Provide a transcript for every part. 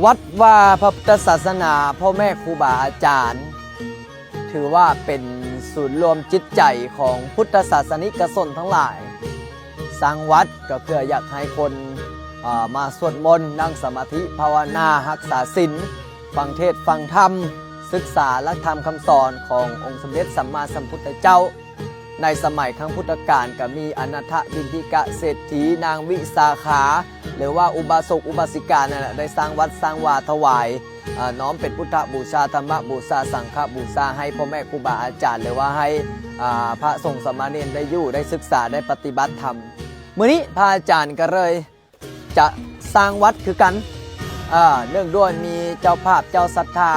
วัดว่าพระพุทธศาสนาพ่อแม่ครูบาอาจารย์ถือว่าเป็นศูนย์รวมจิตใจของพุทธศาสนิกชนทั้งหลายสร้างวัดก็เพื่ออยากให้คนมาสวดมนต์นั่งสมาธิภาวนารักษาศีลฟังเทศน์ฟังธรรมศึกษาและทำคำสอนขององค์สมเด็จสัมมาสัมพุทธเจ้าในสมัยครั้งพุทธกาลก็มีอนันทบิณฑิกะเศรษฐีนางวิสาขาหรือว่าอุบาสกอุบาสิกานั่นแหละได้สร้างวัดสร้างวาถวายน้อมเป็นพุทธบูชาธรรมบูชาสังฆบูชาให้พ่อแม่ครูบาอาจารย์หรือว่าให้พระสงฆ์สามเณรได้อยู่ได้ศึกษาได้ปฏิบัติธรรมมื้อนี้พระอาจารย์ก็เลยจะสร้างวัดคือกันเนื่องด้วยมีเจ้าภาพเจ้าศรัทธา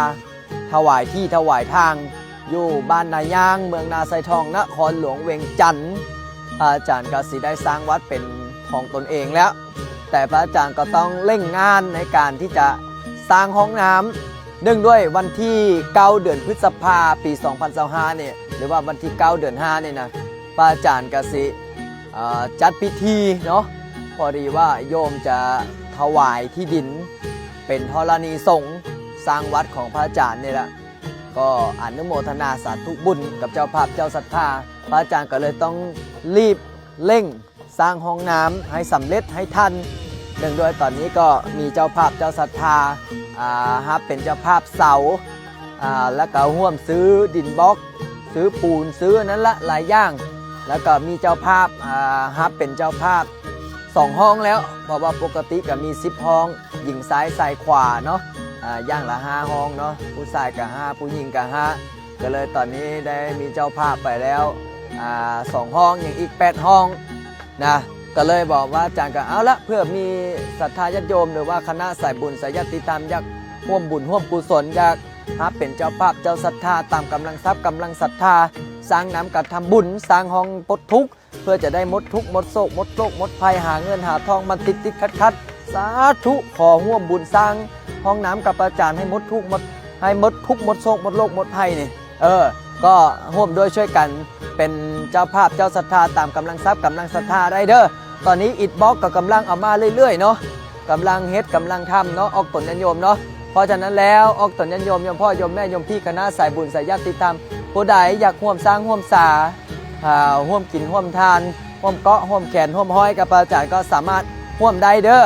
ถวายที่ถวายทางอยู่บ้านนายางเมืองนาไซทองนครหลวงเวียงจันทร์พระอาจารย์ก็สิได้สร้างวัดเป็นของตนเองแล้วแต่พระอาจารย์ก็ต้องเร่งงานในการที่จะสร้างห้องน้ำเนื่องด้วยวันที่9เดือนพฤษภาปี2025เนี่ยหรือว่าวันที่9เดือน5เนี่ยนะพระอาจารย์ก็สิจัดพิธีเนาะพอดีว่าโยมจะถวายที่ดินเป็นธรณีสงฆ์สร้างวัดของพระอาจารย์นี่แหละก็อนุโมทนาสาธุบุญกับเจ้าภาพเจ้าศรัทธาพระอาจารย์ก็เลยต้องรีบเร่งสร้างห้องน้ำให้สำเร็จให้ทันเนื่องด้วยตอนนี้ก็มีเจ้าภาพเจ้าศรัทธาเป็นเจ้าภาพเสาแล้วก็ร่วมซื้อดินบล็อกซื้อปูนซื้อนั้นละหลายอย่างแล้วก็มีเจ้าภาพเป็นเจ้าภาพ2ห้องแล้วเพราะว่าปกติก็มี10ห้องหญิงซ้ายซ้ายขวาเนาะย่างละ5ห้องเนาะผู้ชายกับ5ผู้หญิงกับ5ก็เลยตอนนี้ได้มีเจ้าภาพไปแล้ว2ห้องอย่างอีก8ห้องนะก็เลยบอกว่าอาจารย์ก็เอาละเพื่อมีศรัทธาญาติโยมหรือว่าคณะสายบุญสายญาติธรรมอยากร่วมบุญร่วมกุศลอยากเป็นเจ้าภาพเจ้าศรัทธาตามกำลังทรัพย์กำลังศรัทธาสร้างน้ำกับทำบุญสร้างห้องปลดทุกข์เพื่อจะได้หมดทุกข์หมดโศกหมดโรคหมดภัยหาเงินหาทองมันติดขัดสาธุขอร่วมบุญสร้างห้องน้ำกับอาจารย์ให้หมดทุกข์หมดโศกหมดโรคหมดภัยนี่ก็ร่วมด้วยช่วยกันเป็นเจ้าภาพเจ้าศรัทธาตามกำลังทรัพย์กำลังศรัทธาได้เด้อตอนนี้อิฐบล็อกก็กำลังเอามาเรื่อยๆเนาะกำลังเฮ็ดกำลังทำเนาะออกตนญาติโยมเนาะเพราะฉะนั้นแล้วออกตนญาติโยมโยมพ่อโยมแม่โยมพี่คณะสายบุญสายญาติธรรมผู้ใดอยากร่วมสร้างร่วมสาร่วมกินร่วมทานร่วมเกาะร่วมแขนร่วมห้อยกับอาจารย์ก็สามารถร่วมได้เด้อ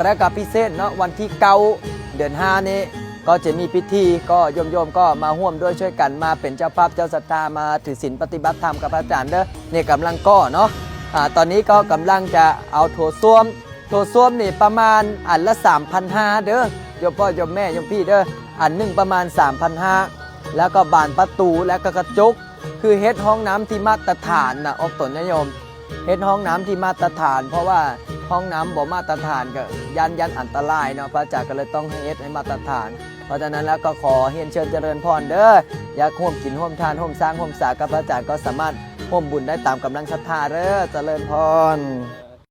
และก็พิเศษเนาะวันที่9เดือน5นี้ก็จะมีพิธีก็โยมก็มาร่วมด้วยช่วยกันมาเป็นเจ้าภาพเจ้าศรัทธามาถือศีลปฏิบัติธรรมกับอาจารย์เด้อเนี่ยกำลังก่อเนาะตอนนี้ก็กำลังจะเอาโถส้วมนี่ประมาณอันละ 3,500 เด้อโยมพ่อโยมแม่โยมพี่เด้ออันหนึ่งประมาณ 3,500 แล้วก็บานประตูแล้วก็กระจกคือเฮ็ดห้องน้ำที่มาตรฐานนะออกตนญาติโยมเฮ็ดห้องน้ำที่มาตรฐานเพราะว่าห้องน้ำบ่มาตรฐานก็ยันอันตรายเนาะพระอาจารย์ก็เลยต้องให้เฮ็ดให้มาตรฐานเพราะฉะนั้นแล้วก็ขอเรียนเชิญเจริญพรเด้ออยากร่วมกินร่วมทานร่วมสร้างร่วมสากับพระอาจารย์ก็สามารถร่วมบุญได้ตามกำลังศรัทธาเด้อเจริญพร